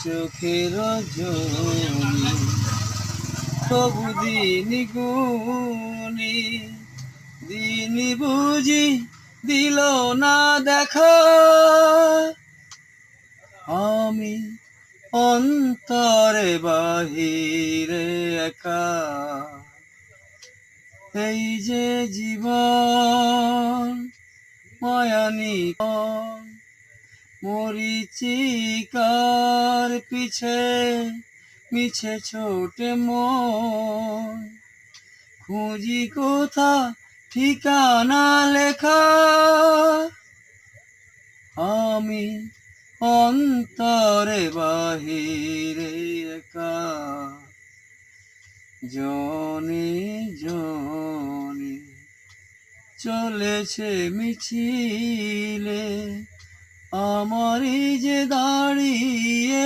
চোখের জনি তবু দিন গুনি দিন বুঝি দিল না দেখা আমি অন্তরে বাহিরে একা এই যে জীবন মায়ানি মরিচিকার পিছে মিছে ছোটে মন খুঁজি কোথা ঠিকানা লেখা আমি অন্তরে বাহিরে একা জনে জনে চলেছে মিছিলে আমারই যে দাঁড়িয়ে